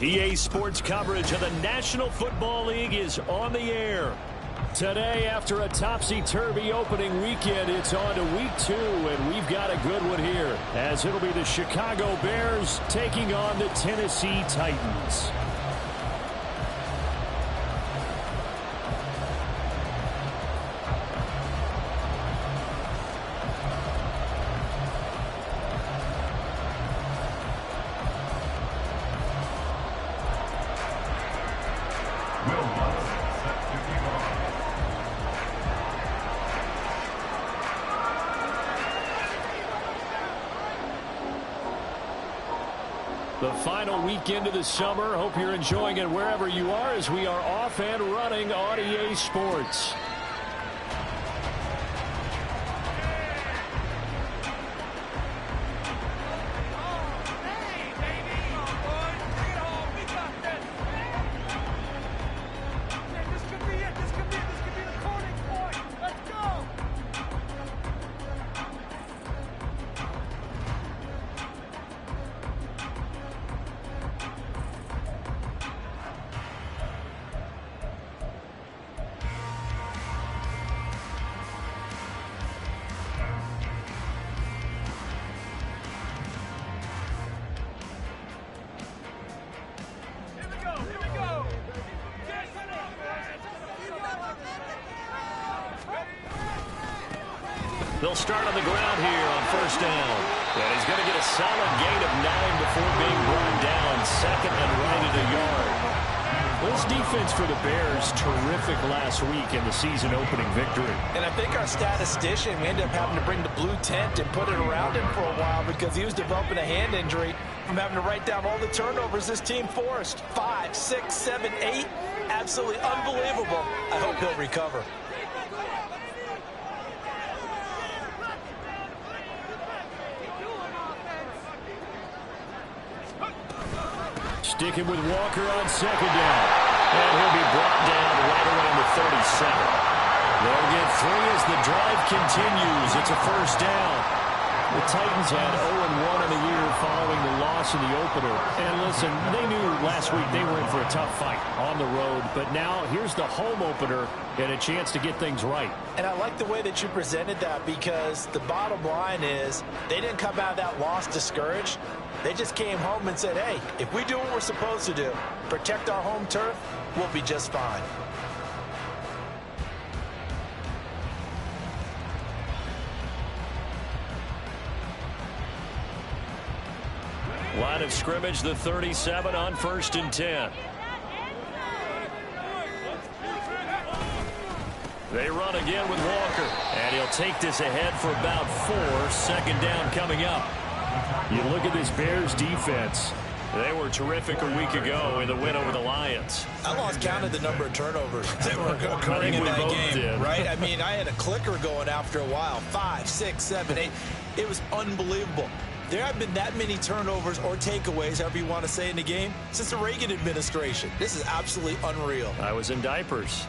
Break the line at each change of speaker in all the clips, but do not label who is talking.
EA Sports coverage of the National Football League is on the air. Today, after a topsy-turvy opening weekend, it's on to week 2, and we've got a good one here, as it'll be the Chicago Bears taking on the Tennessee Titans. The final weekend of the summer. Hope you're enjoying it wherever you are as we are off and running on EA Sports. They'll start on the ground here on first down. And he's going to get a solid gain of 9 before being brought down. Second and right at a yard. This defense for the Bears, terrific last week in the season-opening victory.
And I think our statistician, we ended up having to bring the blue tent and put it around him for a while because he was developing a hand injury from having to write down all the turnovers this team forced. 5, 6, 7, 8. Absolutely unbelievable. I hope he'll recover.
Sticking with Walker on second down. And he'll be brought down right around the 37. They'll get 3 as the drive continues. It's a first down. The Titans had 0-1 in the year following the loss in the opener. And listen, they knew last week they were in for a tough fight on the road. But now here's the home opener and a chance to get things right.
And I like the way that you presented that because the bottom line is they didn't come out of that loss discouraged. They just came home and said, hey, if we do what we're supposed to do, protect our home turf, we'll be just fine.
Line of scrimmage, the 37 on first and 10. They run again with Walker. And he'll take this ahead for about 4. Second down coming up. You look at this Bears defense. They were terrific a week ago in the win over the Lions.
I lost count of the number of turnovers that were occurring in that game, right? I mean, I had a clicker going after a while. 5, 6, 7, 8. It was unbelievable. There have been that many turnovers or takeaways, however you want to say, in the game since the Reagan administration. This is absolutely unreal.
I was in diapers.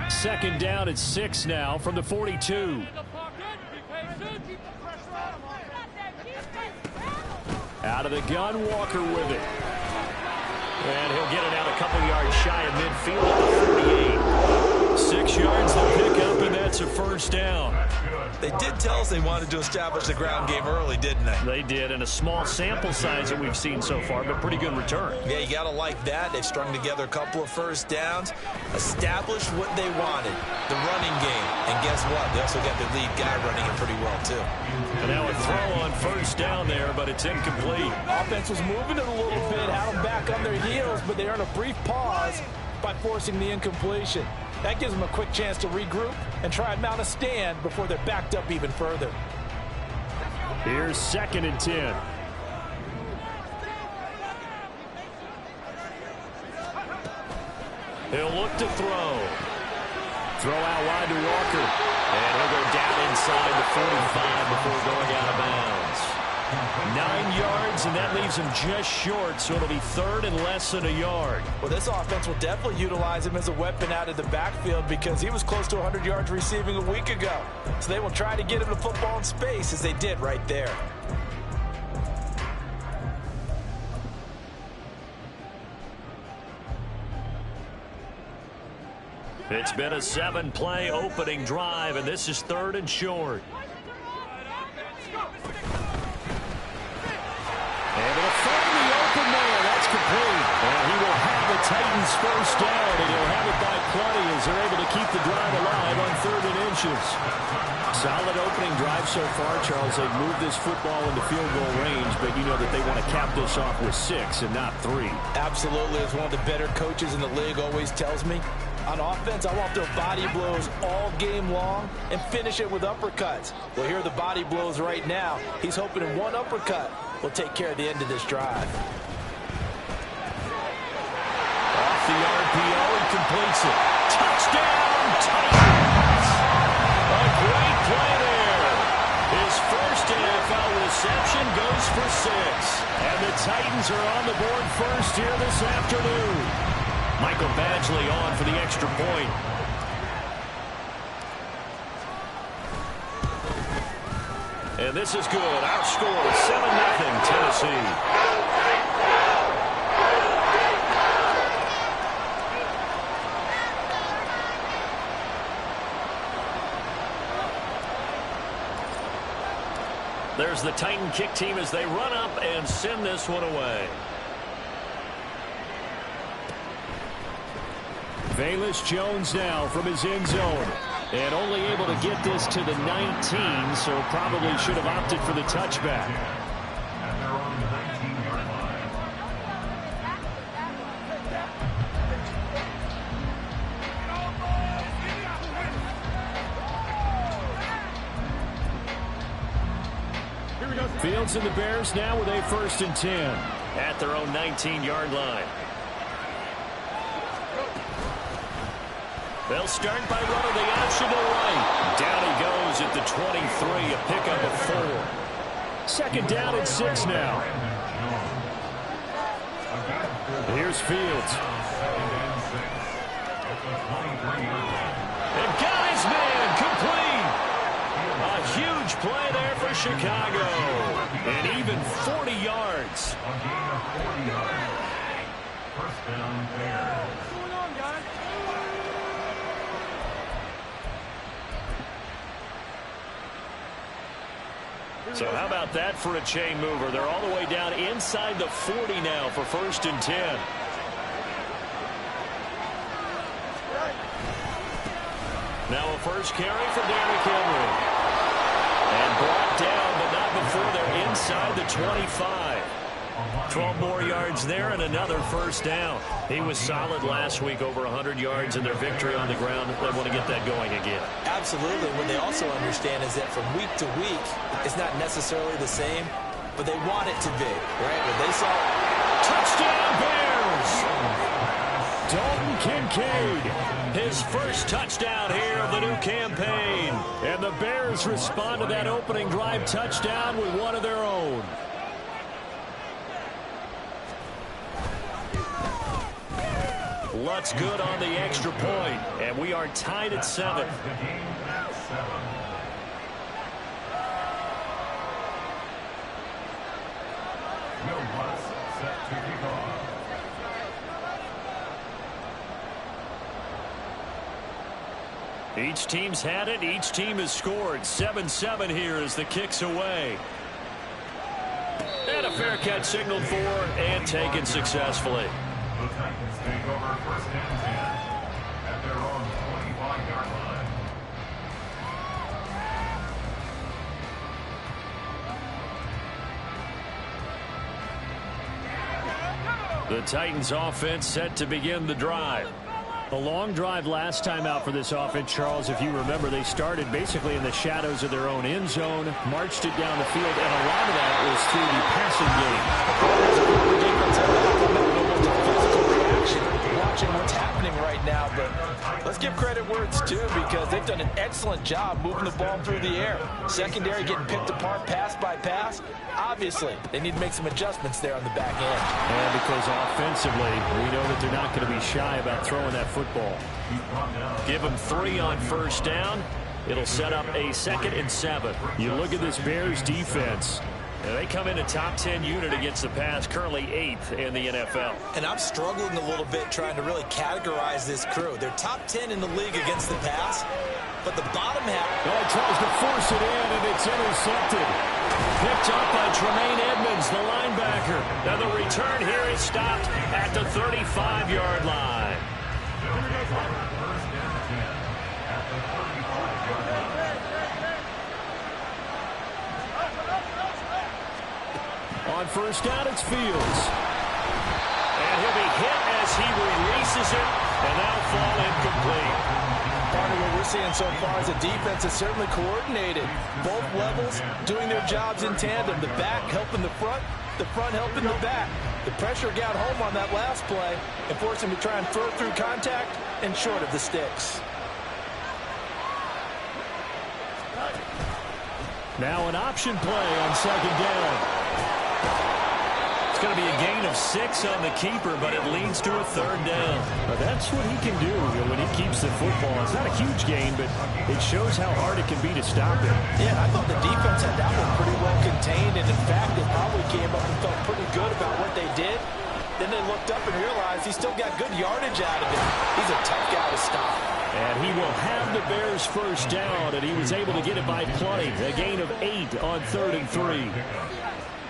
Second down at 6 now from the 42. Out of the gun, Walker with it. And he'll get it out a couple yards shy of midfield at the 48. 6 yards to pick up, and that's a first down.
They did tell us they wanted to establish the ground game early, didn't they?
They did, and a small sample size that we've seen so far, but pretty good return.
Yeah, you got to like that. They've strung together a couple of first downs, established what they wanted, the running game. And guess what? They also got the lead guy running it pretty well, too.
And now a throw on first down there, but it's incomplete.
Offense was moving it a little bit, had them back on their heels, but they earned a brief pause by forcing the incompletion. That gives them a quick chance to regroup and try and mount a stand before they're backed up even further.
Here's second and 10. He'll look to throw. Throw out wide to Walker. And he'll go down inside the 45 before going out of bounds. 9 yards, and that leaves him just short, so it'll be third and less than a yard.
Well, this offense will definitely utilize him as a weapon out of the backfield because he was close to 100 yards receiving a week ago. So they will try to get him the football in space as they did right there.
It's been a 7-play opening drive, and this is third and short. And it'll find the open man. That's complete. And he will have the Titans first down, and he'll have it by plenty as they're able to keep the drive alive on 3rd and inches. Solid opening drive so far, Charles. They've moved this football into field goal range, but you know that they want to cap this off with 6 and not 3.
Absolutely. As one of the better coaches in the league always tells me, on offense, I want their body blows all game long and finish it with uppercuts. Well, here are the body blows right now. He's hoping in one uppercut will take care of the end of this drive.
Off the RPO, he completes it. Touchdown, Titans! A great play there. His first NFL reception goes for 6. And the Titans are on the board first here this afternoon. Michael Badgley on for the extra point. And this is good. Our score is 7-0 Tennessee. There's the Titan kick team as they run up and send this one away. Velus Jones now from his end zone. And only able to get this to the 19, so probably should have opted for the touchback.
And they're on the 19-yard line.
Fields and the Bears now with a 1st and 10 at their own 19-yard line. They'll start by running the option to the right. Down he goes at the 23, a pickup of 4. 2nd down and 6 now. Here's Fields. And got his man complete. A huge play there for Chicago. And even 40 yards.
A gain of 40 yards. 1st down Bears.
So how about that for a chain mover? They're all the way down inside the 40 now for 1st and 10. Now a first carry for Derrick Henry. And brought down, but not before they're inside the 25. 12 more yards there and another 1st down. He was solid last week, over 100 yards in their victory on the ground. They want to get that going again. Absolutely.
What they also understand is that from week to week, it's not necessarily the same, but they want it to be, right? When they saw
touchdown Bears! Dalton Kincaid, his first touchdown here of the new campaign. And the Bears respond to that opening drive touchdown with one of their own. Lutz good on the extra point, and we are tied at 7. Each team's had it. Each team has scored. 7-7 here as the kick's away. And a fair catch signaled for and taken successfully.
The Titans take over 1st and 10 at their own 25-yard line.
The Titans offense set to begin the drive. A long drive last time out for this offense, Charles. If you remember, they started basically in the shadows of their own end zone, marched it down the field, and a lot of that was through the passing game.
watching what's happening happening right now, but let's give credit where it's due because they've done an excellent job moving the ball through the air. Secondary getting picked apart pass by pass. Obviously, they need to make some adjustments there on the back end.
And because offensively, we know that they're not going to be shy about throwing that football. Give them 3 on first down. It'll set up a 2nd and 7. You look at this Bears defense. They come in a top 10 unit against the pass, currently 8th in the NFL.
And I'm struggling a little bit trying to really categorize this crew. They're top 10 in the league against the pass, but the bottom half...
Oh, he tries to force it in, and it's intercepted. Picked up by Tremaine Edmonds, the linebacker. Now the return here is stopped at the 35-yard line. On first down, it's Fields. And he'll be hit as he releases it, and that'll fall incomplete.
Part of what we're seeing so far is the defense is certainly coordinated. Both levels doing their jobs in tandem. The back helping the front helping the back. The pressure got home on that last play and forced him to try and throw through contact and short of the sticks.
Now an option play on 2nd down. It's going to be a gain of 6 on the keeper, but it leads to a 3rd down. That's what he can do when he keeps the football. It's not a huge gain, but it shows how hard it can be to stop it.
Yeah, I thought the defense had that one pretty well contained, and in fact, they probably came up and felt pretty good about what they did. Then they looked up and realized he still got good yardage out of it. He's a tough guy to stop.
And he will have the Bears' first down, and he was able to get it by play. A gain of 8 on 3rd and 3.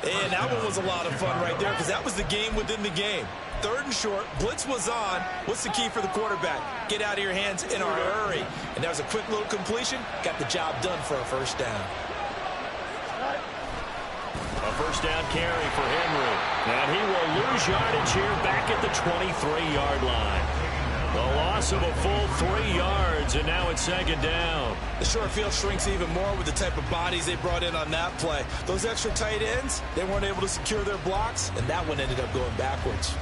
And that one was a lot of fun right there because that was the game within the game. 3rd and short, blitz was on. What's the key for the quarterback? Get out of your hands in a hurry. And that was a quick little completion. Got the job done for a first down.
A first down carry for Henry. And he will lose yardage here back at the 23-yard line. The loss of a full 3 yards, and now it's 2nd down.
The short field shrinks even more with the type of bodies they brought in on that play. Those extra tight ends, they weren't able to secure their blocks, and that one ended up going backwards.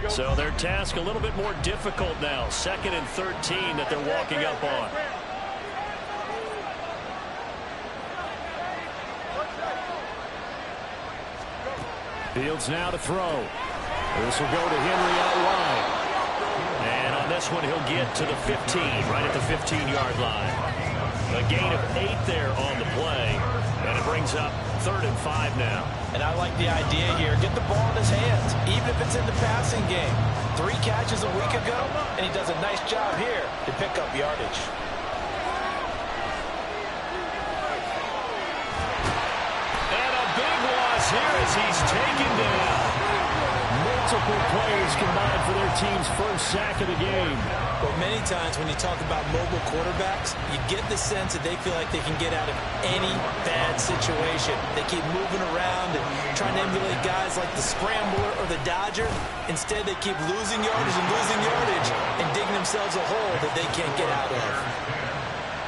So their task a little bit more difficult now. 2nd and 13 that they're walking up on. Fields now to throw. This will go to Henry out wide. And on this one, he'll get to the 15, right at the 15-yard line. A gain of 8 there on the play. And it brings up 3rd and 5 now.
And I like the idea here. Get the ball in his hands, even if it's in the passing game. 3 catches a week ago, and he does a nice job here to pick up yardage.
And a big loss here as he's taken down. Multiple players combined for their team's first sack of the game.
But many times when you talk about mobile quarterbacks, you get the sense that they feel like they can get out of any bad situation. They keep moving around and trying to emulate guys like the Scrambler or the Dodger. Instead, they keep losing yardage and digging themselves a hole that they can't get out of.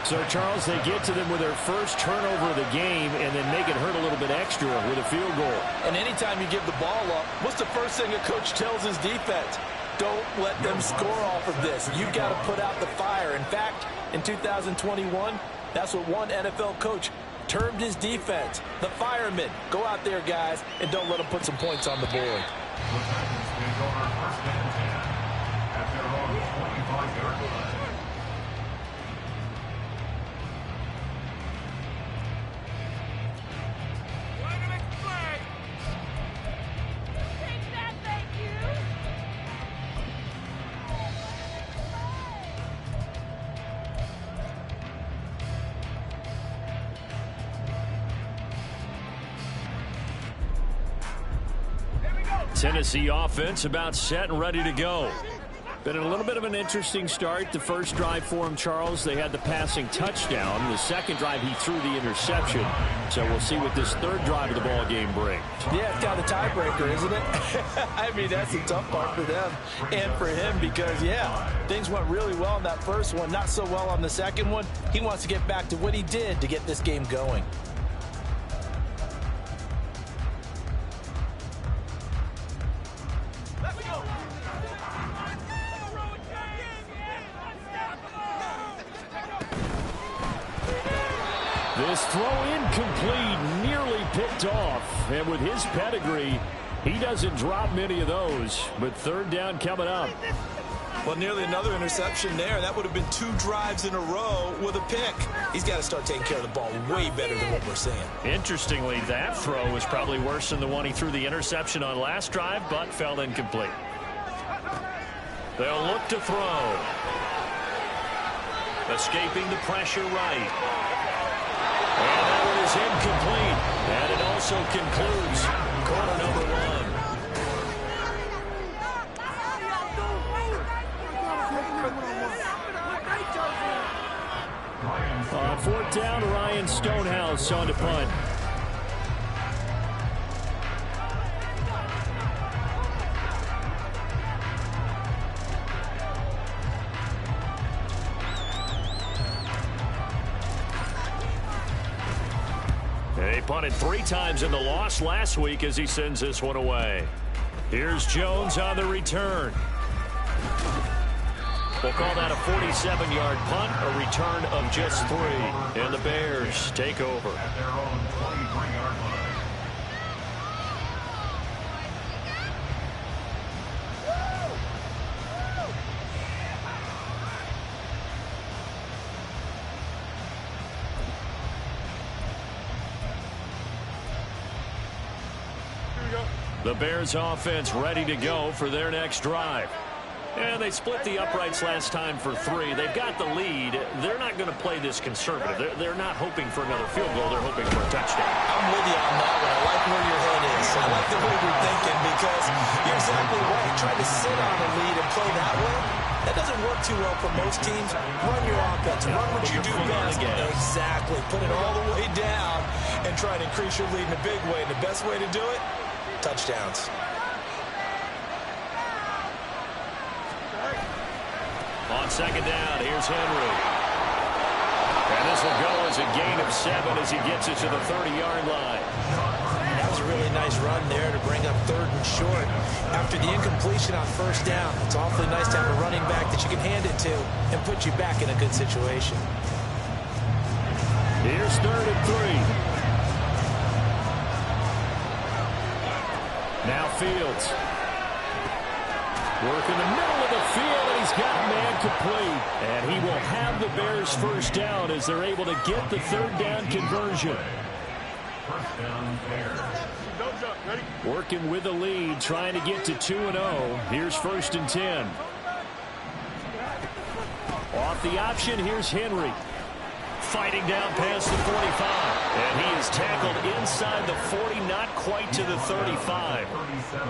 So, Charles, they get to them with their first turnover of the game and then make it hurt a little bit extra with a field goal.
And anytime you give the ball up, what's the first thing a coach tells his defense? Don't let them score off of this. You've got to put out the fire. In fact, in 2021, that's what one NFL coach termed his defense. The firemen. Go out there, guys, and don't let them put some points on the board.
Tennessee offense about set and ready to go. Been a little bit of an interesting start. The first drive for him, Charles, they had the passing touchdown. The second drive, he threw the interception. So we'll see what this third drive of the ball game brings.
Yeah, it's kind of a tiebreaker, isn't it? I mean, that's a tough part for them and for him because, yeah, things went really well in that first one, not so well on the second one. He wants to get back to what he did to get this game going.
This throw incomplete, nearly picked off. And with his pedigree, he doesn't drop many of those. But third down coming up.
Well, nearly another interception there. That would have been 2 drives in a row with a pick. He's got to start taking care of the ball way better than what we're seeing.
Interestingly, that throw was probably worse than the one he threw the interception on last drive, but fell incomplete. They'll look to throw. Escaping the pressure right. And that one is incomplete. And it also concludes quarter number 1. On fourth down, Ryan Stonehouse on to punt. He punted 3 times in the loss last week as he sends this one away. Here's Jones on the return. We'll call that a 47-yard punt, a return of just 3. And the Bears take over.
At their own 23-yard line.
The Bears offense ready to go for their next drive. And they split the uprights last time for 3. They've got the lead. They're not going to play this conservative. They're not hoping for another field goal. They're hoping for a touchdown.
I'm with you on that one. I like where your head is. I like the way you're thinking because you're exactly right. Trying to sit on a lead and play that way, that doesn't work too well for most teams. Run your offense. Run what you do best. Exactly. Put it all the way down and try to increase your lead in a big way. And the best way to do it, touchdowns.
On second down, here's Henry. And this will go as a gain of 7 as he gets it to the 30-yard line.
That was a really nice run there to bring up 3rd and short. After the incompletion on first down, it's awfully nice to have a running back that you can hand it to and put you back in a good situation.
Here's 3rd and 3. Now Fields. Work in the middle of the field, and he's got man complete. And he will have the Bears first down as they're able to get the 3rd down conversion.
First down, Bears.
Working with the lead, trying to get to 2-0. Here's 1st and 10. Off the option, here's Henry. Fighting down past the 45. And he is tackled inside the 40, not quite to the 35.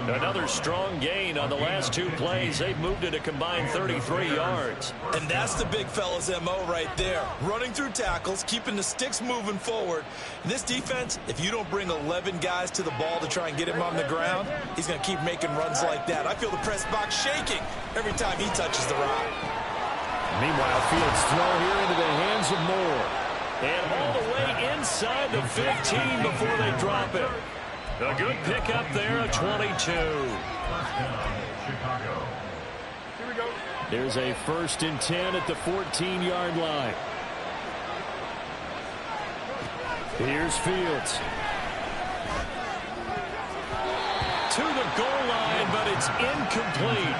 Another strong gain on the last 2 plays. They've moved it a combined 33 yards.
And that's the big fella's MO right there. Running through tackles, keeping the sticks moving forward. This defense, if you don't bring 11 guys to the ball to try and get him on the ground, he's going to keep making runs like that. I feel the press box shaking every time he touches the rock.
Meanwhile, Fields throw here into the hands of Moore. And all the way inside the 15 before they drop it. A good pickup there, a 22.
First down, Chicago.
Here we go.
There's a 1st and 10 at the 14-yard line. Here's Fields. To the goal line, but it's incomplete.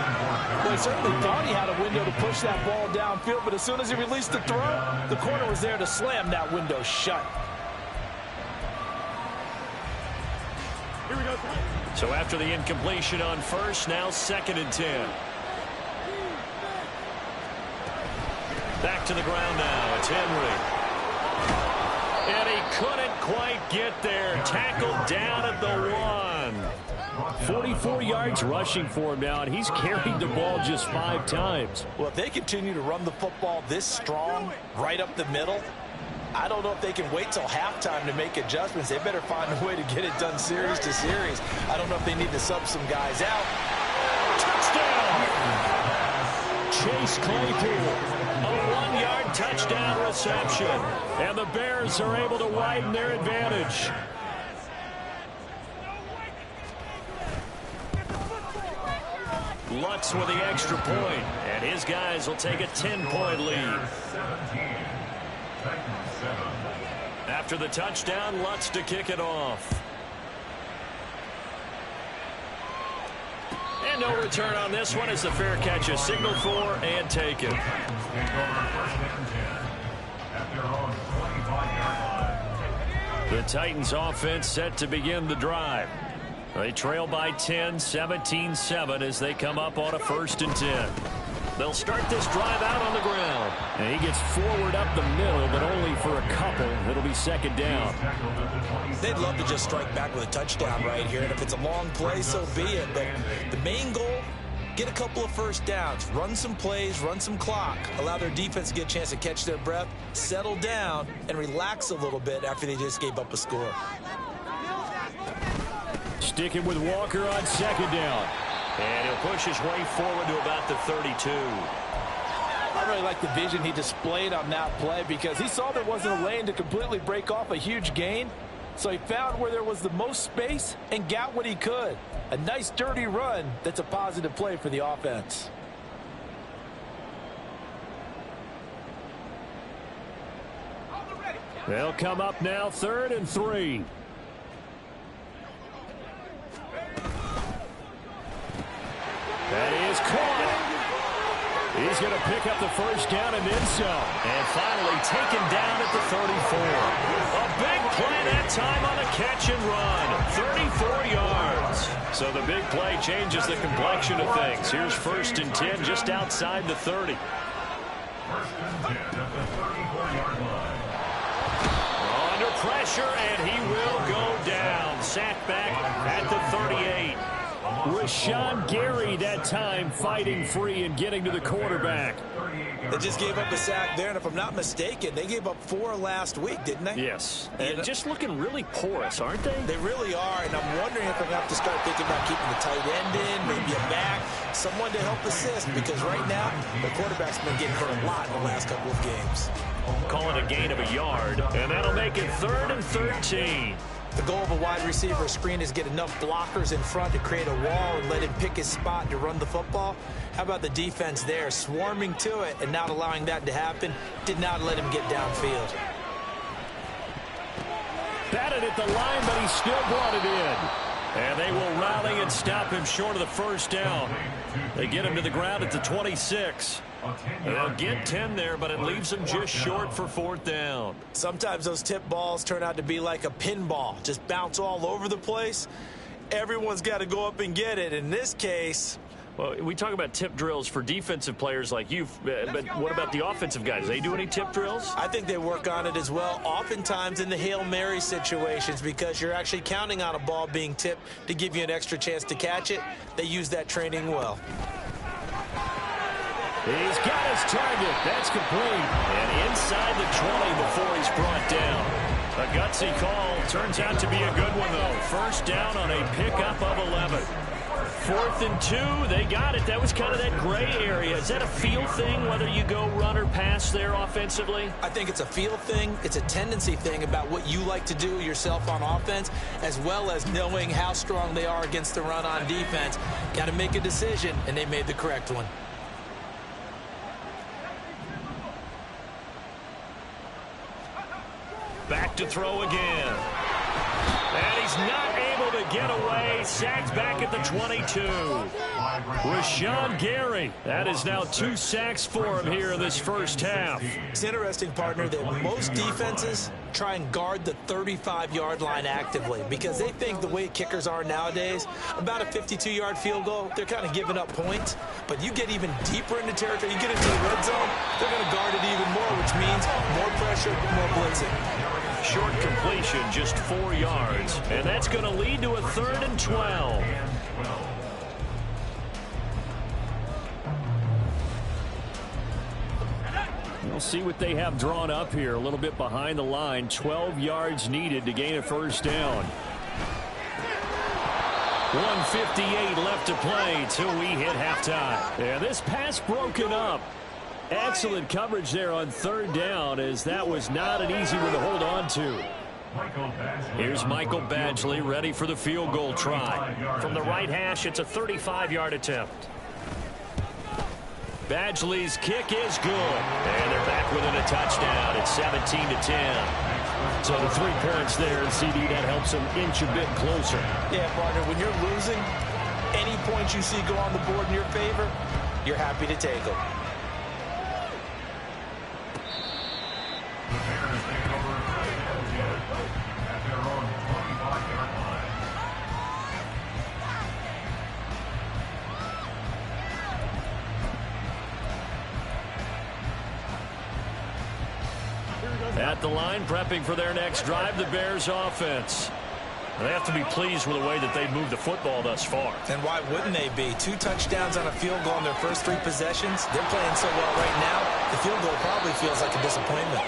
Well, he certainly thought he had a window to push that ball downfield, but as soon as he released the throw, the corner was there to slam that window shut.
Here we go.
So after the incompletion on 1st, now 2nd and 10. Back to the ground now. It's Henry. And he couldn't quite get there. Tackled down at the 1. 44 yards rushing for him now, and he's carried the ball just 5 times.
Well, if they continue to run the football this strong right up the middle, I don't know if they can wait till halftime to make adjustments. They better find a way to get it done series to series. I don't know if they need to sub some guys out.
Touchdown! Chase Claypool, a 1-yard touchdown reception. And the Bears are able to widen their advantage. Lutz with the extra point, and his guys will take a 10-point lead. After the touchdown, Lutz to kick it off. And no return on this one as the fair catch is signaled for and taken. The Titans offense set to begin the drive. They trail by 10, 17-7 as they come up on a 1st and 10. They'll start this drive out on the ground. And he gets forward up the middle, but only for a couple. It'll be 2nd down.
They'd love to just strike back with a touchdown right here. And if it's a long play, so be it. But the main goal, get a couple of 1st downs. Run some plays, run some clock. Allow their defense to get a chance to catch their breath, settle down, and relax a little bit after they just gave up a score.
Sticking with Walker on 2nd down. And he'll push his way forward to about the 32.
I really like the vision he displayed on that play because he saw there wasn't a lane to completely break off a huge gain. So he found where there was the most space and got what he could. A nice dirty run that's a positive play for the offense.
They'll come up now 3rd and 3. That is caught. He's going to pick up the 1st down and then some. And finally taken down at the 34. A big play that time on the catch and run. 34 yards. So the big play changes the complexion of things. Here's 1st and 10 just outside the 30.
1st and 10 at the 34-yard line.
Under pressure, and he will go down. Sacked back at the 38. Rashawn Gary that time fighting free and getting to the quarterback.
They just gave up a sack there, and if I'm not mistaken, they gave up 4 last week, didn't they?
Yes. And just looking really porous, aren't they?
They really are, and I'm wondering if I'm going to have to start thinking about keeping the tight end in, maybe a back, someone to help assist, because right now, the quarterback's been getting hurt a lot in the last couple of games.
Call it a gain of a yard, and that'll make it 3rd and 13.
The goal of a wide receiver screen is get enough blockers in front to create a wall and let him pick his spot to run the football. How about the defense there, swarming to it and not allowing that to happen? Did not let him get downfield.
Batted at the line, but he still brought it in. And they will rally and stop him short of the 1st down. They get him to the ground at the 26. They'll get 10 there, but it leaves them just short for 4th down.
Sometimes those tip balls turn out to be like a pinball, just bounce all over the place. Everyone's got to go up and get it. In this case,
well, we talk about tip drills for defensive players like you, but what about the offensive guys? Do they do any tip drills?
I think they work on it as well, oftentimes in the Hail Mary situations, because you're actually counting on a ball being tipped to give you an extra chance to catch it. They use that training well.
He's got his target. That's complete. And inside the 20 before he's brought down. A gutsy call. Turns out to be a good one, though. 1st down on a pickup of 11. 4th and 2. They got it. That was kind of that gray area. Is that a feel thing, whether you go run or pass there offensively?
I think it's a feel thing. It's a tendency thing about what you like to do yourself on offense, as well as knowing how strong they are against the run on defense. Got to make a decision, and they made the correct one.
Back to throw again. And he's not able to get away. Sacked back at the 22. Rashawn Gary. That is now 2 sacks for him here in this 1st half.
It's interesting, partner, that most defenses try and guard the 35-yard line actively because they think the way kickers are nowadays, about a 52-yard field goal, they're kind of giving up points. But you get even deeper into territory, you get into the red zone, they're going to guard it even more, which means more pressure, more blitzing.
Short completion, just 4 yards. And that's going to lead to a 3rd and 12.
12.
We'll see what they have drawn up here. A little bit behind the line. 12 yards needed to gain a first down. 1:58 left to play till we hit halftime. Yeah, this pass broken up. Excellent coverage there on third down, as that was not an easy one to hold on to. Here's Michael Badgley ready for the field goal try.
From the right hash, it's a 35-yard attempt.
Badgley's kick is good. And they're back within a touchdown. It's 17-10. So the 3 points there, and CD, that helps them inch a bit closer.
Yeah, partner, when you're losing, any points you see go on the board in your favor, you're happy to take them.
The Bears take over first and 10 at their own 25-yard line.
At the line, prepping for their next drive, the Bears offense.
They have to be pleased with the way that they've moved the football thus far.
And why wouldn't they be? 2 touchdowns on a field goal in their first 3 possessions. They're playing so well right now, the field goal probably feels like a disappointment.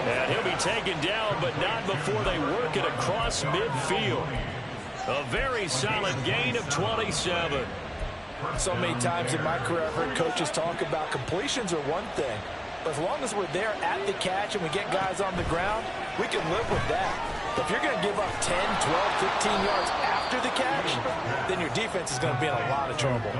And he'll be taken down, but not before they work it across midfield. A very solid gain of 27.
So many times in my career, I've heard coaches talk about completions are one thing. But as long as we're there at the catch and we get guys on the ground, we can live with that. But if you're going to give up 10, 12, 15 yards after the catch, then your defense is going to be in a lot of trouble.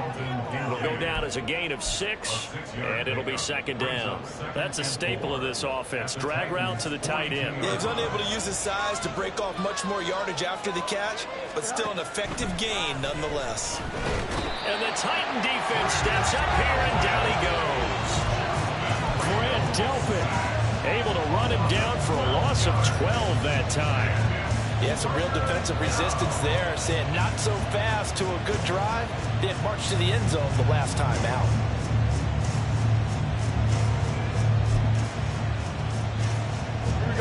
It'll go down as a gain of 6, and it'll be second down.
That's a staple of this offense. Drag route to the tight end.
Yeah, he's unable to use his size to break off much more yardage after the catch, but still an effective gain nonetheless.
And the Titan defense steps up here, and down he goes. Grant Delpit able to run him down for a loss of 12 that time.
Yeah, some real defensive resistance there, saying not so fast to a good drive. Didn't march to the end zone the last time out.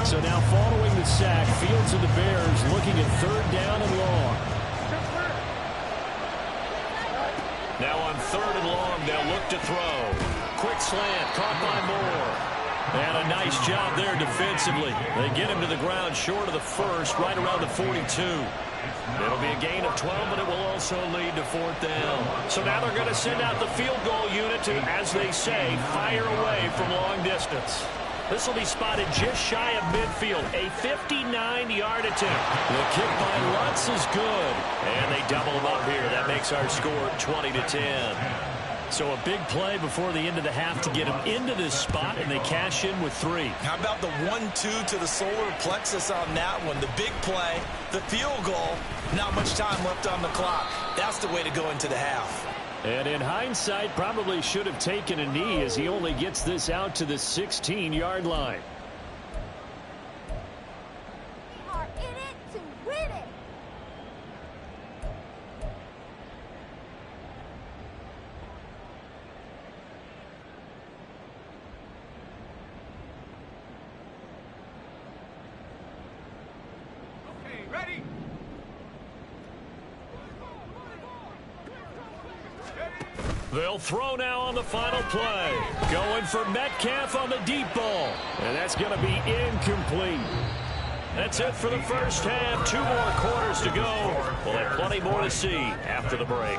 So now following the sack, Fields and the Bears looking at third down and long. Now on third and long, they'll look to throw. Quick slant, caught by Moore. And a nice job there defensively. They get him to the ground short of the first, right around the 42. It'll be a gain of 12, but it will also lead to fourth down. So now they're going to send out the field goal unit to, as they say, fire away from long distance. This will be spotted just shy of midfield. A 59-yard attempt. The kick by Lutz is good. And they double him up here. That makes our score 20-10. So a big play before the end of the half to get him into this spot, and they cash in with 3.
How about the 1-2 to the solar plexus on that one? The big play, the field goal, not much time left on the clock. That's the way to go into the half.
And in hindsight, probably should have taken a knee as he only gets this out to the 16-yard line.
We are in it to win it.
Ready?
They'll throw now on the final play. Going for Metcalf on the deep ball. And that's going to be incomplete. That's it for the first half. 2 more quarters to go. We'll have plenty more to see after the break.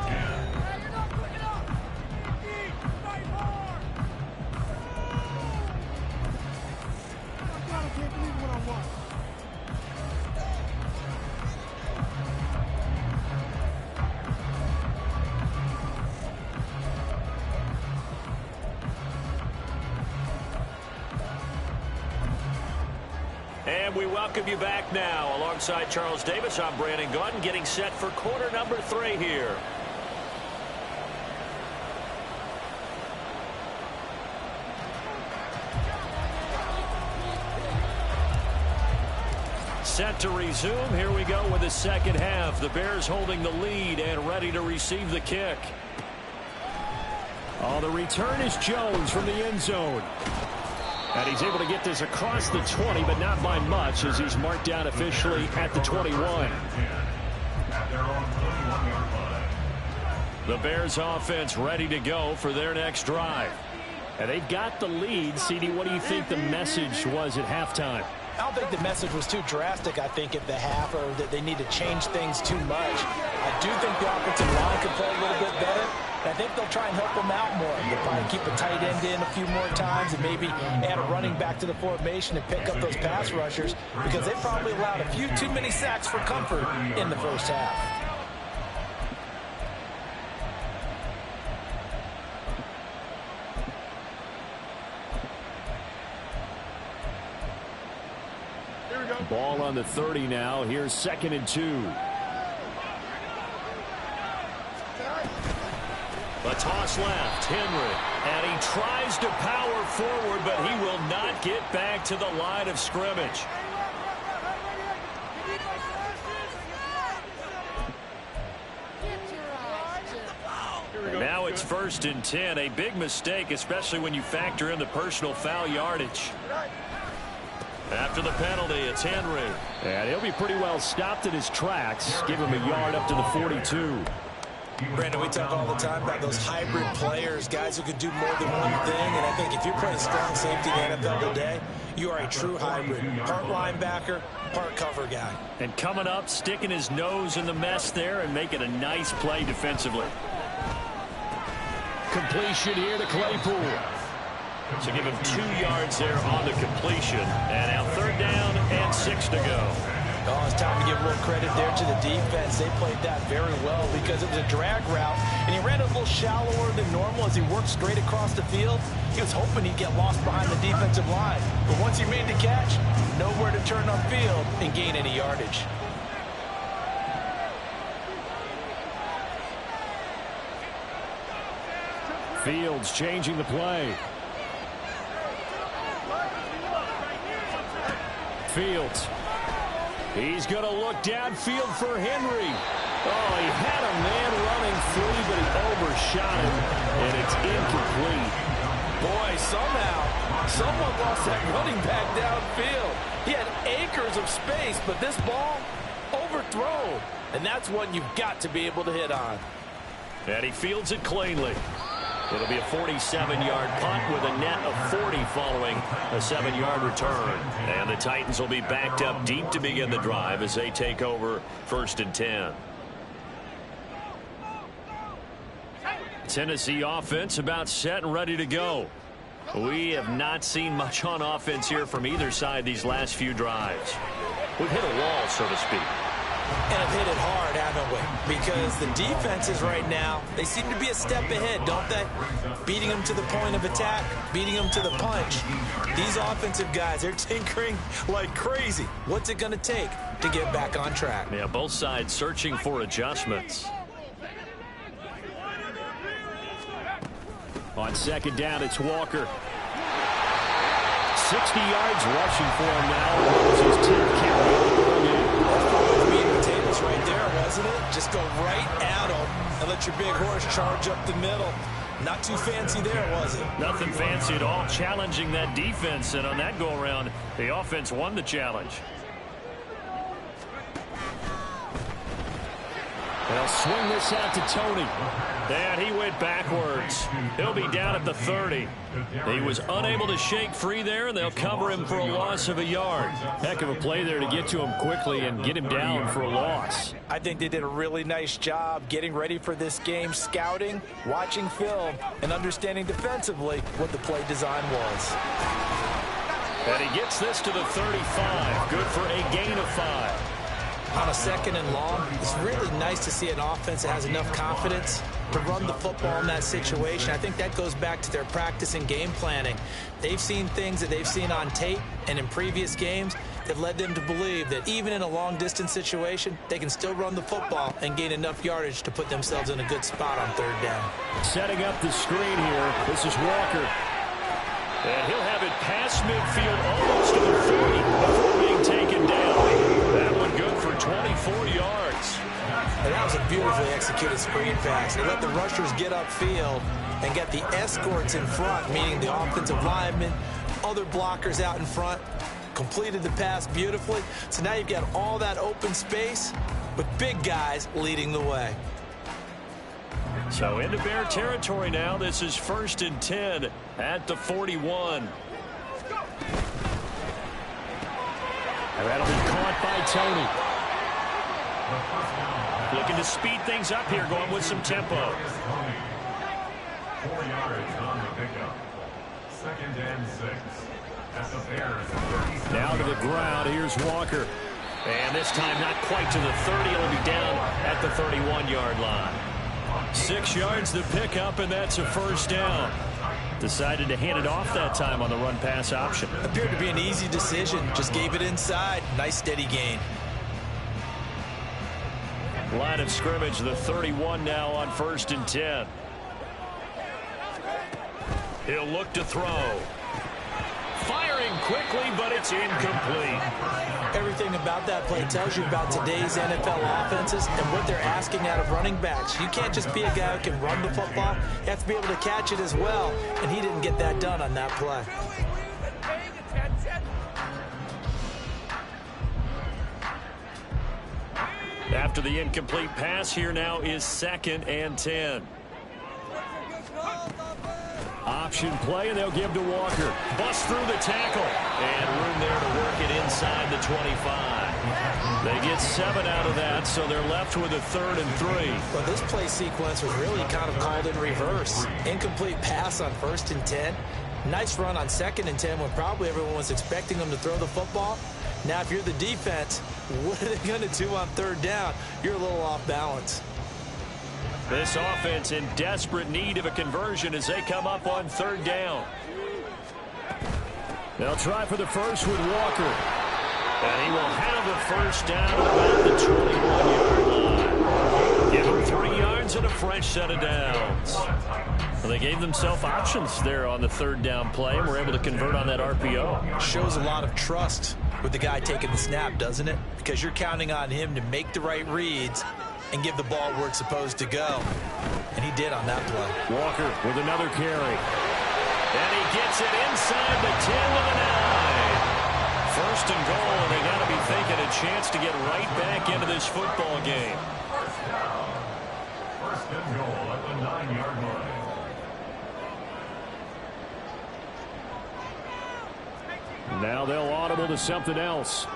And we welcome you back now. Alongside Charles Davis, I'm Brandon Gaudin, getting set for quarter number 3 here. Set to resume. Here we go with the second half. The Bears holding the lead and ready to receive the kick. Oh, the return is Jones from the end zone. And he's able to get this across the 20, but not by much, as he's marked down officially at the 21.
At their own 21-yard line.
The Bears offense ready to go for their next drive.
And they've got the lead. CD, what do you think the message was at halftime?
I don't think the message was too drastic, I think, at the half, or that they need to change things too much. I do think the offensive line can play a little bit better. And I think they'll try and help them out more. They'll probably keep a tight end in a few more times and maybe add a running back to the formation and pick up those pass rushers, because they probably allowed a few too many sacks for comfort in the first half.
Ball on the 30 now. Here's 2nd and 2.
A toss left, Henry, and he tries to power forward, but he will not get back to the line of scrimmage. Now it's 1st and 10, a big mistake, especially when you factor in the personal foul yardage. After the penalty, it's Henry.
And he'll be pretty well stopped in his tracks. Give him a yard up to the 42.
Brandon, we talk all the time about those hybrid players, guys who could do more than one thing. And I think if you're playing strong safety in the NFL today, you are a true hybrid. Part linebacker, part cover guy.
And coming up, sticking his nose in the mess there and making a nice play defensively.
Completion here to Claypool.
So give him 2 yards there on the completion. And now 3rd down and 6 to go.
Oh, it's time to give a little credit there to the defense. They played that very well because it was a drag route, and he ran a little shallower than normal as he worked straight across the field. He was hoping he'd get lost behind the defensive line. But once he made the catch, nowhere to turn upfield and gain any yardage.
Fields changing the play. Fields. He's going to look downfield for Henry. Oh, he had a man running free, but he overshot him, and it's incomplete.
Boy, somehow, someone lost that running back downfield. He had acres of space, but this ball overthrown, and that's one you've got to be able to hit on.
And he fields it cleanly. It'll be a 47-yard punt with a net of 40 following a 7-yard return. And the Titans will be backed up deep to begin the drive as they take over 1st and 10. Tennessee offense about set and ready to go. We have not seen much on offense here from either side these last few drives. We've hit a wall, so to speak.
And have hit it hard, haven't we? Because the defenses right now, they seem to be a step ahead, don't they? Beating them to the point of attack, beating them to the punch. These offensive guys, they're tinkering like crazy. What's it going to take to get back on track?
Yeah, both sides searching for adjustments.
On 2nd down, it's Walker. 60 yards rushing for him now. That was his 10th carry.
Right there, wasn't it? Just go right at him and let your big horse charge up the middle. Not too fancy there, was it?
Nothing fancy at all, challenging that defense, and on that go-around, the offense won the challenge.
They'll swing this out to Tony.
And he went backwards. He'll be down at the 30. He was unable to shake free there, and they'll cover him for a loss of a yard.
Heck of a play there to get to him quickly and get him down for a loss.
I think they did a really nice job getting ready for this game, scouting, watching film, and understanding defensively what the play design was.
And he gets this to the 35. Good for a gain of 5.
On a 2nd and long, it's really nice to see an offense that has enough confidence to run the football in that situation. I think that goes back to their practice and game planning. They've seen things that they've seen on tape and in previous games that led them to believe that even in a long-distance situation, they can still run the football and gain enough yardage to put themselves in a good spot on 3rd down.
Setting up the screen here, this is Walker.
And he'll have it past midfield almost to the 40 before being taken down. That one good for 24 yards.
And that was a beautifully executed screen pass. They let the rushers get upfield and get the escorts in front, meaning the offensive linemen, other blockers out in front, completed the pass beautifully. So now you've got all that open space with big guys leading the way.
So into Bear territory now. This is 1st and 10 at the 41.
And that'll be caught by Tony.
Looking to speed things up here, going with some tempo.
4 yards on the pickup. 2nd and 6. At the Bears.
Down to the ground. Here's Walker.
And this time not quite to the 30. It'll be down at the 31-yard line.
6 yards the pickup, and that's a 1st down. Decided to hand it off that time on the run-pass option.
Appeared to be an easy decision. Just gave it inside. Nice steady gain.
Line of scrimmage, the 31 now on 1st and 10. He'll look to throw. Firing quickly, but it's incomplete.
Everything about that play tells you about today's NFL offenses and what they're asking out of running backs. You can't just be a guy who can run the football. You have to be able to catch it as well, and he didn't get that done on that play.
After the incomplete pass, here now is 2nd and 10.
Option play, and they'll give to Walker.
Bust through the tackle. And room there to work it inside the 25. They get 7 out of that, so they're left with a 3rd and 3.
Well, this play sequence was really kind of called in reverse. Incomplete pass on 1st and 10. Nice run on 2nd and 10 when probably everyone was expecting them to throw the football. Now, if you're the defense, what are they going to do on 3rd down? You're a little off balance.
This offense in desperate need of a conversion as they come up on 3rd down.
They'll try for the first with Walker.
And he will have the 1st down at about the 21-yard line. Give him 3 yards and a fresh set of downs. Well, they gave themselves options there on the 3rd down play and were able to convert on that RPO.
Shows a lot of trust with the guy taking the snap, doesn't it? Because you're counting on him to make the right reads and give the ball where it's supposed to go. And he did on that play.
Walker with another carry.
And he gets it inside the 10 to the 9. 1st and goal, and they got to be thinking a chance to get right back into this football game.
1st and goal at the 9-yard line.
Now they'll audible to something else.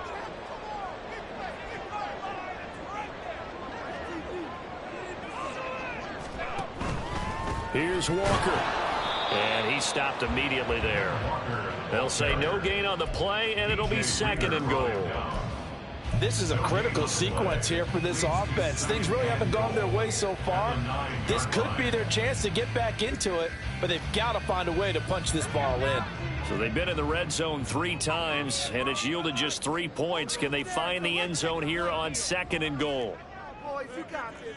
Here's Walker.
And he stopped immediately there. They'll say no gain on the play, and it'll be 2nd and goal.
This is a critical sequence here for this offense. Things really haven't gone their way so far. This could be their chance to get back into it, but they've got to find a way to punch this ball in.
So they've been in the red zone 3 times, and it's yielded just 3 points. Can they find the end zone here on 2nd and goal?
Boys, you got this.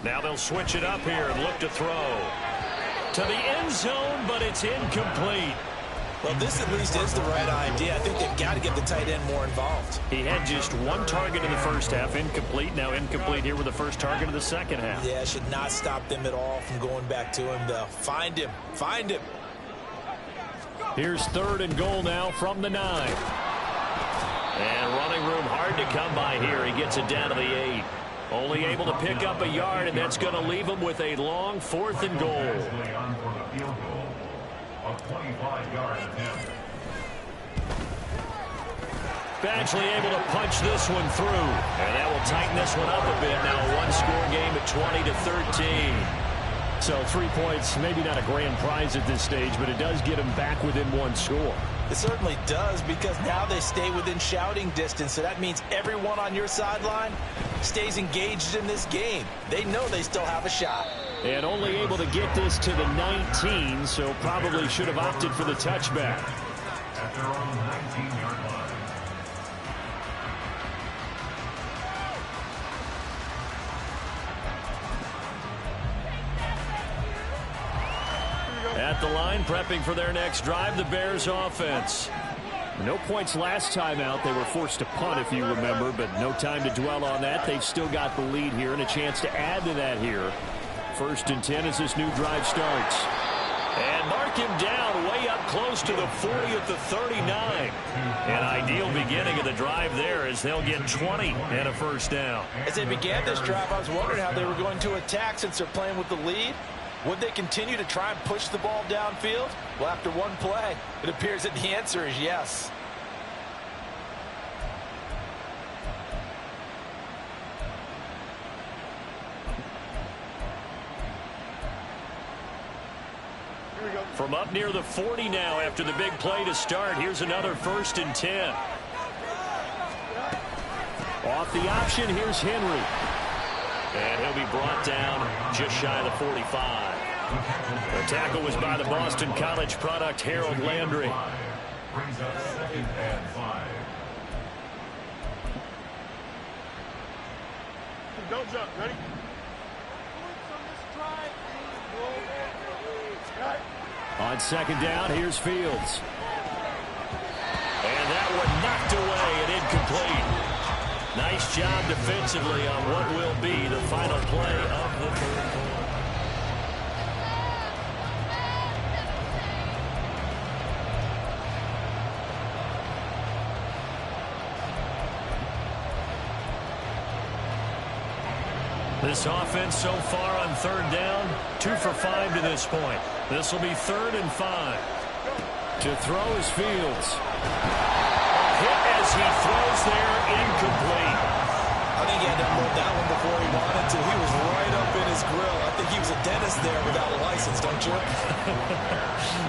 Now they'll switch it up here and look to throw. To the end zone, but it's incomplete.
Well, this at least is the right idea. I think they've got to get the tight end more involved.
He had just 1 target in the first half, incomplete. Now incomplete here with the first target of the second half.
Yeah, should not stop them at all from going back to him, though. Find him. Find him.
Here's 3rd and goal now from the 9.
And running room hard to come by here. He gets it down to the 8. Only able to pick up a yard, and that's going to leave him with a long 4th and goal.
On for the field goal. A 25-yard attempt.
Badgley able to punch this one through. And that will tighten this one up a bit. Now a 1-score game at 20-13.
So 3 points, maybe not a grand prize at this stage, but it does get them back within 1 score.
It certainly does, because now they stay within shouting distance, so that means everyone on your sideline stays engaged in this game. They know they still have a shot.
And only able to get this to the 19, so probably should have opted for the touchback.
At their own 19-yard line.
At the line, prepping for their next drive, the Bears offense.
No points last time out. They were forced to punt, if you remember, but no time to dwell on that. They've still got the lead here and a chance to add to that here. 1st and 10 as this new drive starts.
And mark him down way up close to the 40 at the 39. An ideal beginning of the drive there as they'll get 20 and a first down.
As they began this drive, I was wondering how they were going to attack since they're playing with the lead. Would they continue to try and push the ball downfield? Well, after one play, it appears that the answer is yes.
From up near the 40 now after the big play to start, here's another 1st and 10. Off the option, here's Henry. And he'll be brought down just shy of the 45. The tackle was by the Boston College product, Harold Landry.
Brings up 2nd and 5.
Don't jump. Ready?
On 2nd down, here's Fields. And that one knocked away and incomplete. Nice job defensively on what will be the final play of the third quarter. This offense so far on 3rd down, 2 for 5 to this point. This will be 3rd and 5. To throw is Fields. Hit as he throws there, incomplete.
I think he had to unload that one before he wanted to. He was right up in his grill. I think he was a dentist there without a license, don't you?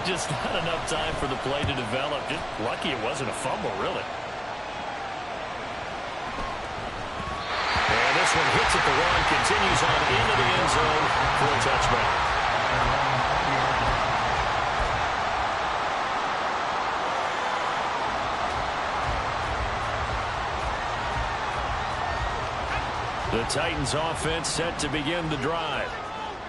Just not enough time for the play to develop. Just lucky it wasn't a fumble, really. And this one hits at the one, continues on into the end zone for a touchback. The Titans offense set to begin the drive.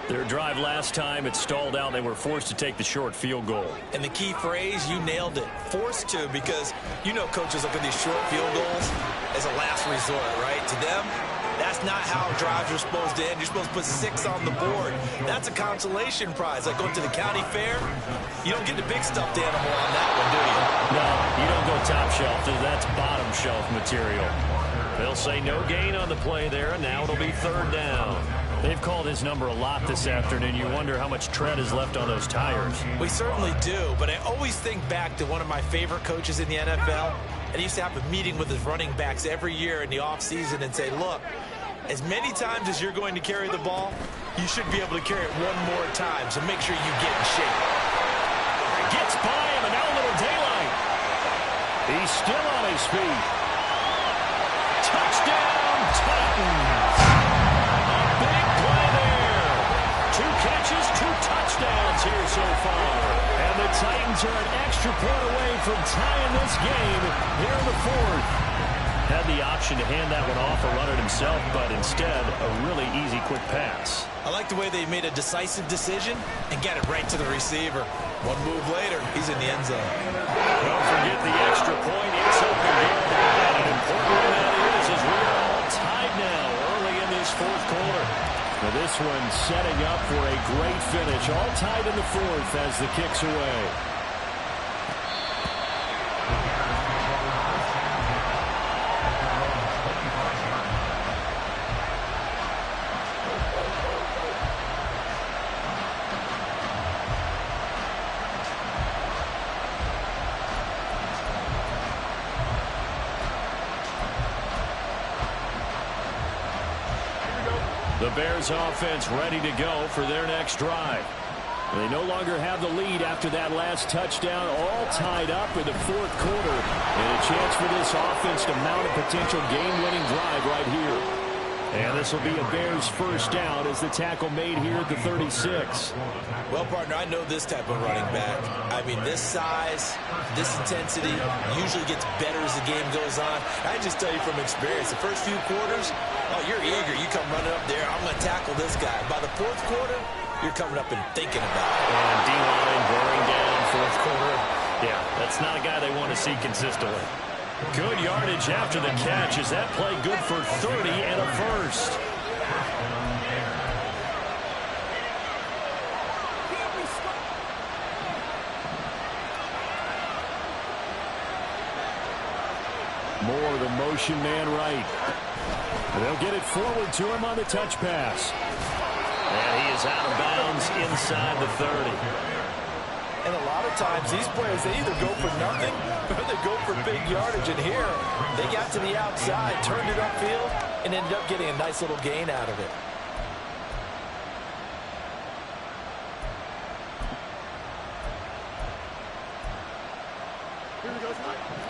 Their drive last time, it stalled out. They were forced to take the short field goal.
And the key phrase, you nailed it. Forced to, because you know coaches look at these short field goals as a last resort, right? To them, that's not how drives are supposed to end. You're supposed to put 6 on the board. That's a consolation prize. Like going to the county fair, you don't get the big stuffed animal on that one, do you?
No, you don't go top shelf. That's bottom shelf material. They'll say no gain on the play there, and now it'll be 3rd down. They've called his number a lot this afternoon. You wonder how much tread is left on those tires.
We certainly do, but I always think back to one of my favorite coaches in the NFL, and he used to have a meeting with his running backs every year in the offseason and say, look, as many times as you're going to carry the ball, you should be able to carry it one more time, so make sure you get in shape.
Gets by him, and now a little daylight. He's still on his feet. Touchdown, Titans. A big play there. 2 catches, 2 touchdowns here so far. And the Titans are an extra point away from tying this game here in the 4th. Had the option to hand that one off or run it himself, but instead, a really easy, quick pass.
I like the way they made a decisive decision and got it right to the receiver. One move later, he's in the end zone.
Don't forget the extra point. It's up again. And an important one that is, as we are all tied now early in this 4th quarter. Now this one setting up for a great finish. All tied in the 4th as the kick's away. The Bears offense ready to go for their next drive. They no longer have the lead after that last touchdown, all tied up in the 4th quarter. And a chance for this offense to mount a potential game-winning drive right here. And this will be a Bears first down as the tackle made here at the 36.
Well, partner, I know this type of running back. I mean, this size, this intensity usually gets better as the game goes on. I just tell you from experience, the first few quarters, oh, you're eager. You come running up there, I'm going to tackle this guy. By the 4th quarter, you're coming up and thinking about it.
And D-line wearing down 4th quarter. Yeah, that's not a guy they want to see consistently. Good yardage after the catch. Is that play good for 30 and a first?
More of the motion man right. And they'll get it forward to him on the touch pass.
And he is out of bounds inside the 30.
And a lot of times, these players, they either go for nothing or they go for big yardage. And here, they got to the outside, turned it upfield, and ended up getting a nice little gain out of it.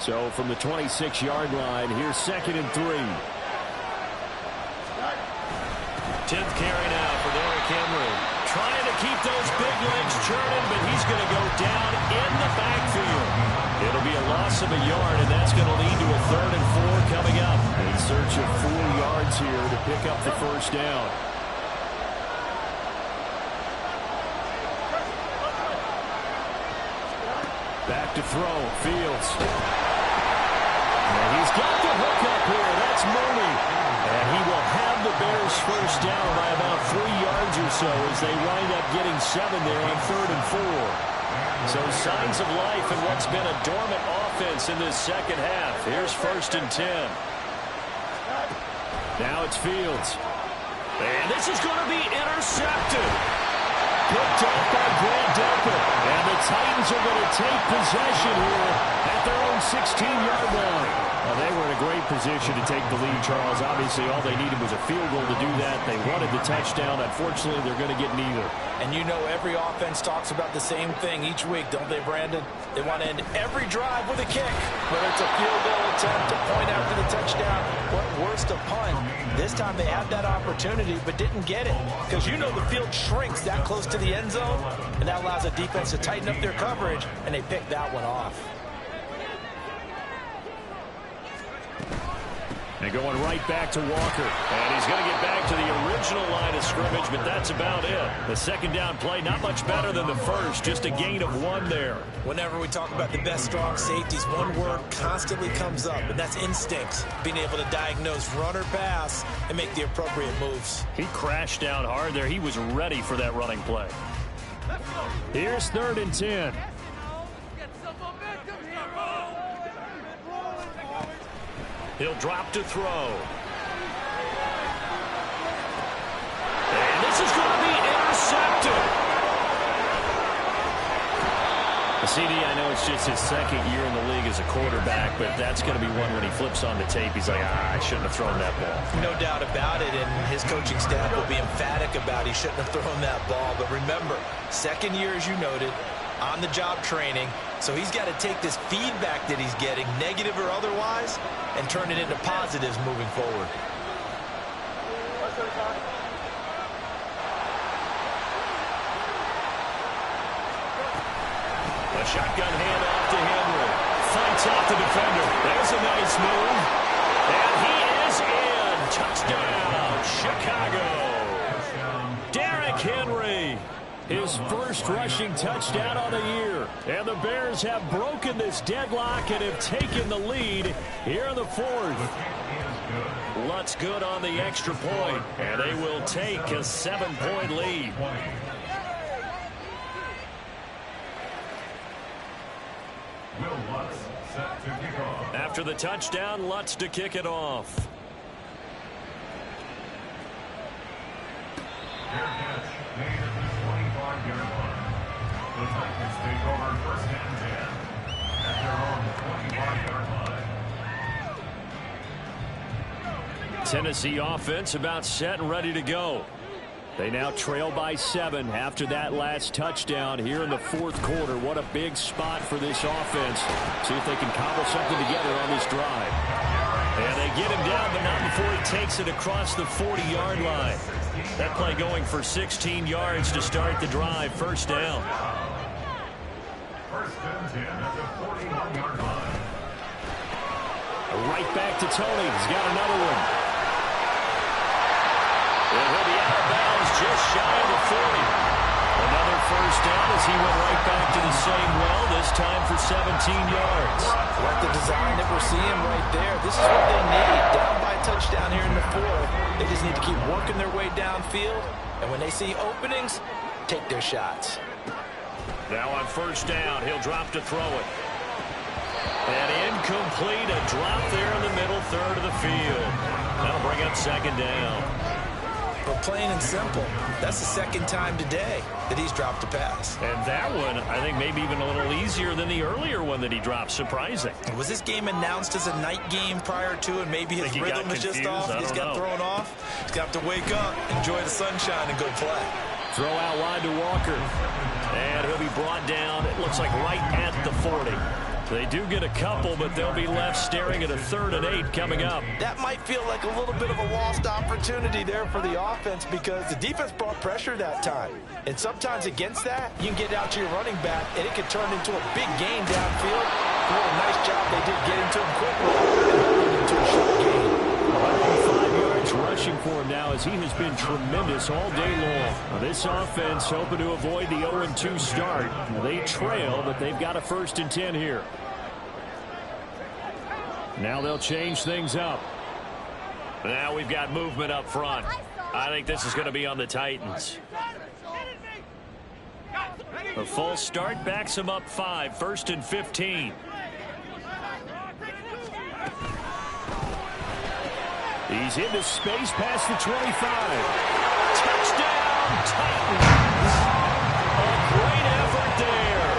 So from the 26-yard line, here's 2nd and 3.
10th carry now for Derrick Henry. Trying to keep those big legs churning, but he's going to go down in the backfield. It'll be a loss of a yard, and that's going to lead to a 3rd and 4 coming up. In search of 4 yards here to pick up the first down. Back to throw, Fields. And he's got the hook up here. That's Mooney. And he will have the Bears first down by about 3 yards or so as they wind up getting 7 there on 3rd and 4. So signs of life in what's been a dormant offense in this second half. Here's 1st and 10.
Now it's Fields.
And this is going to be intercepted.
Picked up by Grant Delpit. And the Titans are going to take possession here at their own 16-yard line. Well, they were in a great position to take the lead, Charles. Obviously, all they needed was a field goal to do that. They wanted the touchdown. Unfortunately, they're going to get neither.
And you know every offense talks about the same thing each week, don't they, Brandon? They want to end every drive with a kick, whether it's a field goal attempt, a point after the touchdown, or worst, a punt. This time they had that opportunity but didn't get it because you know the field shrinks that close to the end zone, and that allows a defense to tighten up their coverage, and they picked that one off.
And going right back to Walker.
And he's going to get back to the original line of scrimmage, but that's about it. The second down play, not much better than the first, just a gain of 1 there.
Whenever we talk about the best strong safeties, one word constantly comes up, and that's instinct. Being able to diagnose run or pass and make the appropriate moves.
He crashed down hard there. He was ready for that running play.
Here's 3rd and 10.
He'll drop to throw. And this is going to be intercepted. CD, I know it's just his 2nd year in the league as a quarterback, but that's going to be one when he flips on the tape. He's like, I shouldn't have thrown that ball.
No doubt about it, and his coaching staff will be emphatic about he shouldn't have thrown that ball. But remember, 2nd year, as you noted, on-the-job training. So he's got to take this feedback that he's getting, negative or otherwise, and turn it into positives moving forward.
A shotgun handoff to Henry. Fights off the defender. There's a nice move. And he is in. Touchdown, Chicago. Derrick Henry. His first rushing touchdown on the year. And the Bears have broken this deadlock and have taken the lead here in the 4th. Lutz good on the extra point. And they will take a 7-point lead. After the touchdown, Lutz to kick it off.
Fair catch made at the 25-yard line. The Titans take over 1st and 10 at their own 25-yard line.
Tennessee offense about set and ready to go. They now trail by 7 after that last touchdown here in the 4th quarter. What a big spot for this offense. See if they can cobble something together on this drive. And they get him down, but not before he takes it across the 40-yard line. That play going for 16 yards to start the drive. First down.
1st and 10 at the 41-yard line.
Right back to Tony. He's got another one.
And he'll be out of bounds just shy of the 40. Another first down as he went right back to the same well, this time for 17 yards.
What the design that we're seeing right there. This is what they need. Down by a touchdown here in the 4th. They just need to keep working their way downfield. And when they see openings, take their shots.
Now on first down, he'll drop to throw it. And incomplete, a drop there in the middle third of the field. That'll bring up second down.
But plain and simple, that's the second time today that he's dropped a pass.
And that one, I think, maybe even a little easier than the earlier one that he dropped. Surprising.
Was this game announced as a night game prior to, and maybe his rhythm was just off? He's got thrown off. He's got to wake up, enjoy the sunshine, and go play.
Throw out wide to Walker. And he'll be brought down, it looks like right at the 40. They do get a couple, but they'll be left staring at a 3rd and 8 coming up.
That might feel like a little bit of a lost opportunity there for the offense because the defense brought pressure that time. And sometimes against that, you can get out to your running back, and it can turn into a big gain downfield. What a nice job they did getting to him quickly and holding him to a short gain.
5 yards rushing for him now as he has been tremendous all day long. Now, this offense hoping to avoid the 0-2 start. Now, they trail, but they've got a 1st and 10 here. Now they'll change things up. Now we've got movement up front. I think this is going to be on the Titans. A false start backs him up 5, 1st and 15. He's into space past the 25. Touchdown, Titans. A great effort there.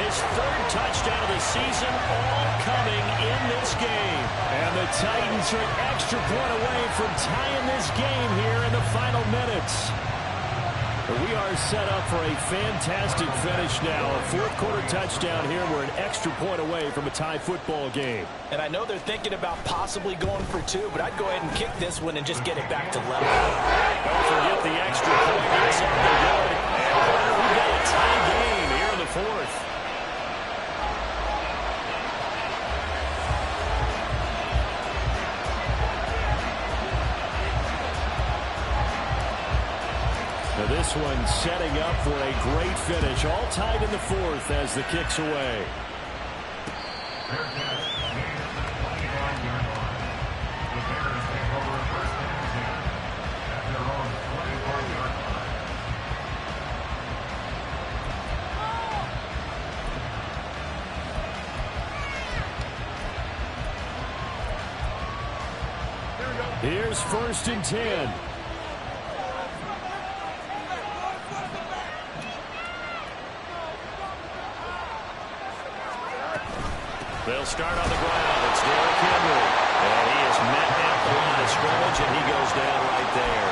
His 3rd touchdown of the season, all coming in this game. And the Titans are an extra point away from tying this game here in the final minutes. We are set up for a fantastic finish now. A 4th quarter touchdown here. We're an extra point away from a tie football game.
And I know they're thinking about possibly going for 2, but I'd go ahead and kick this one and just get it back to level.
Don't forget the extra point. It's up the good. And we've got a tie game here in the 4th. Now this one setting up for a great finish. All tied in the 4th as the kick's away. Here's 1st and 10. They'll start on the ground. It's Derrick Henry. And he is met at the line of scrimmage, and he goes down right there.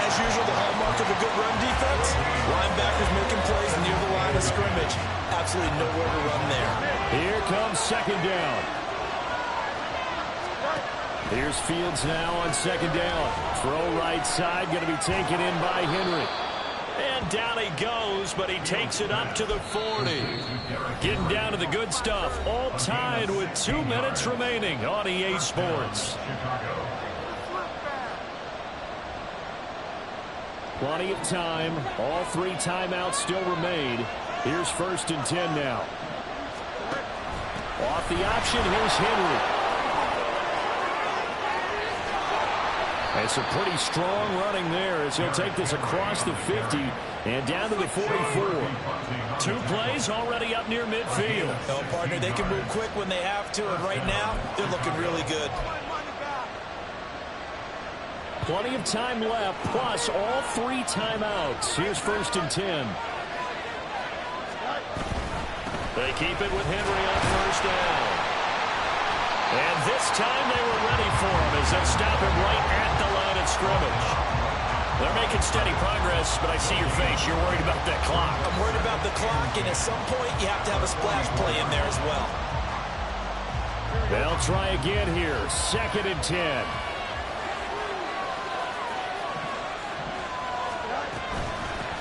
As usual, the hallmark of a good run defense, linebackers making plays near the line of scrimmage. Absolutely nowhere to run there.
Here comes 2nd down. Here's Fields now on 2nd down. Throw right side, going to be taken in by Henry. And down he goes, but he takes it up to the 40. Getting down to the good stuff. All tied with 2 minutes remaining on EA Sports. Plenty of time. All 3 timeouts still remain. Here's 1st and 10 now. Off the option, here's Henry. And some pretty strong running there as he'll take this across the 50 and down to the 44. 2 plays already up near midfield.
No, partner, they can move quick when they have to, and right now, they're looking really good.
Plenty of time left, plus all 3 timeouts. Here's 1st and 10. They keep it with Henry on 1st down. And this time they were ready for him as they stop him right at the line of scrimmage. They're making steady progress, but I see your face. You're worried about that clock.
I'm worried about the clock, and at some point you have to have a splash play in there as well.
They'll try again here. 2nd and 10.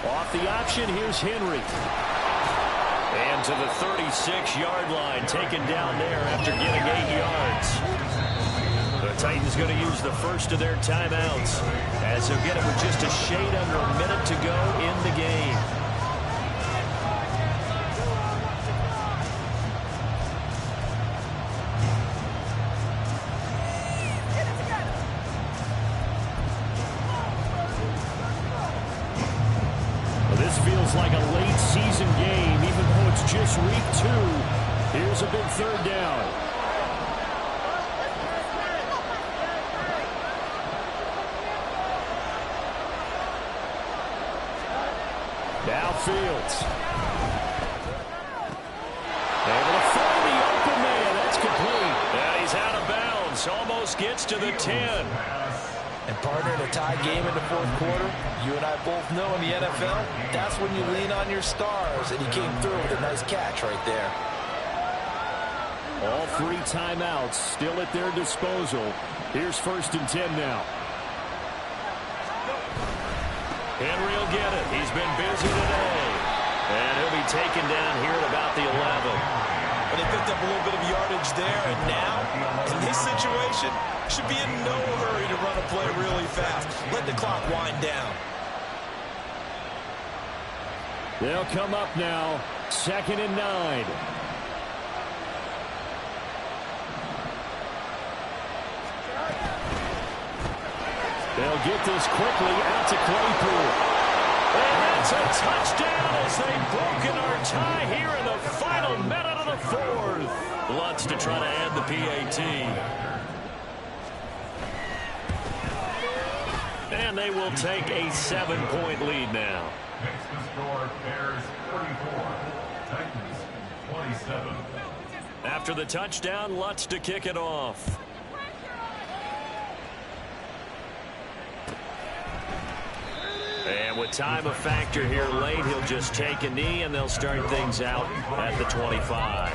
Off the option, here's Henry. And to the 36-yard line, taken down there after getting 8 yards. The Titans going to use the first of their timeouts as they'll get it with just a shade under a minute to go in the game. This feels like a late season game, even though it's just week 2.
Here's a big third down. Now Fields. Able to find the open man. That's complete.
And he's out of bounds. Almost gets to the 10.
And partner, in a tie game in the fourth quarter, you and I both know in the NFL, that's when you lean on your stars, and he came through with a nice catch right there.
All 3 timeouts still at their disposal. Here's 1st and 10 now.
Henry will get it. He's been busy today. And he'll be taken down here at about the 11.
But they picked up a little bit of yardage there, and now, in this situation, should be in no hurry to run a play really fast. Let the clock wind down.
They'll come up now. 2nd and 9. They'll get this quickly out to Claypool.
And that's a touchdown as they've broken our tie here in the final minute of the 4th. Lutz to try to add the PAT. And they will take a 7-point lead now.
Next to score, Bears 44, Titans 27.
After the touchdown, Lutz to kick it off. And with time a factor here late, he'll just take a knee, and they'll start things out at the 25.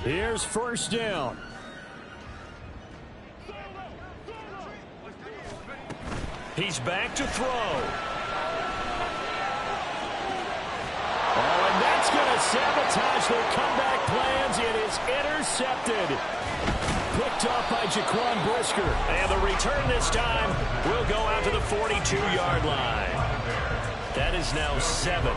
Here's 1st down.
He's back to throw.
Oh, and that's going to sabotage their comeback plans. It is intercepted. Picked up by Jaquan Brisker.
And the return this time will go out to the 42-yard line. That is now 7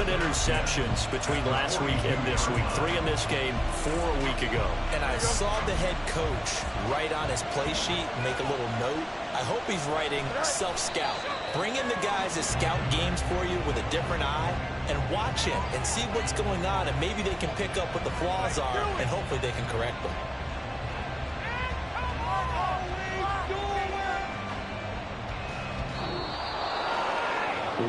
interceptions between last week and this week. 3 in this game, 4 a week ago.
And I saw the head coach write on his play sheet, make a little note. I hope he's writing self-scout. Bring in the guys that scout games for you with a different eye and watch him and see what's going on, and maybe they can pick up what the flaws are, and hopefully they can correct them.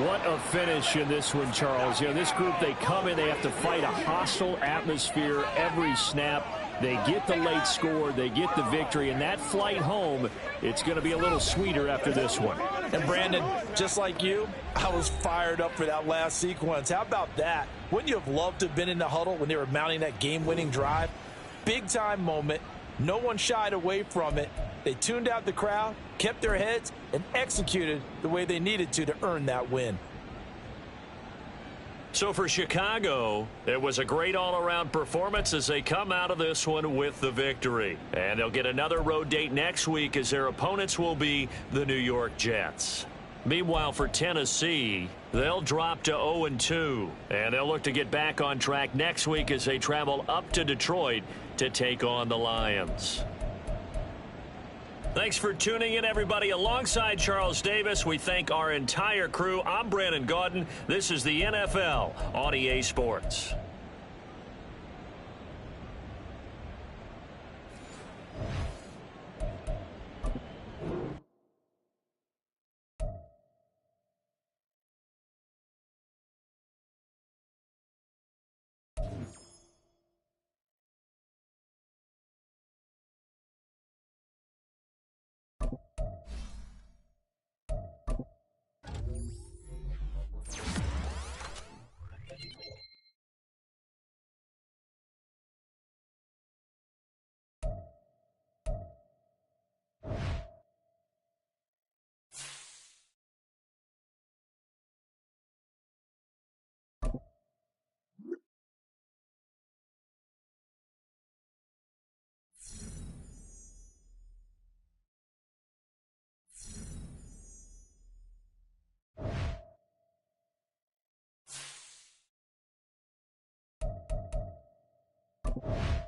What a finish in this one, Charles. You know, this group, they come in, they have to fight a hostile atmosphere every snap. They get the late score, they get the victory, and that flight home, it's going to be a little sweeter after this one.
And Brandon, just like you, I was fired up for that last sequence. How about that? Wouldn't you have loved to have been in the huddle when they were mounting that game-winning drive? Big-time moment. No one shied away from it. They tuned out the crowd, kept their heads, and executed the way they needed to earn that win.
So for Chicago, it was a great all-around performance as they come out of this one with the victory. And they'll get another road date next week as their opponents will be the New York Jets. Meanwhile, for Tennessee, they'll drop to 0-2. And they'll look to get back on track next week as they travel up to Detroit to take on the Lions. Thanks for tuning in, everybody. Alongside Charles Davis, we thank our entire crew. I'm Brandon Gaudin. This is the NFL on EA Sports.
it.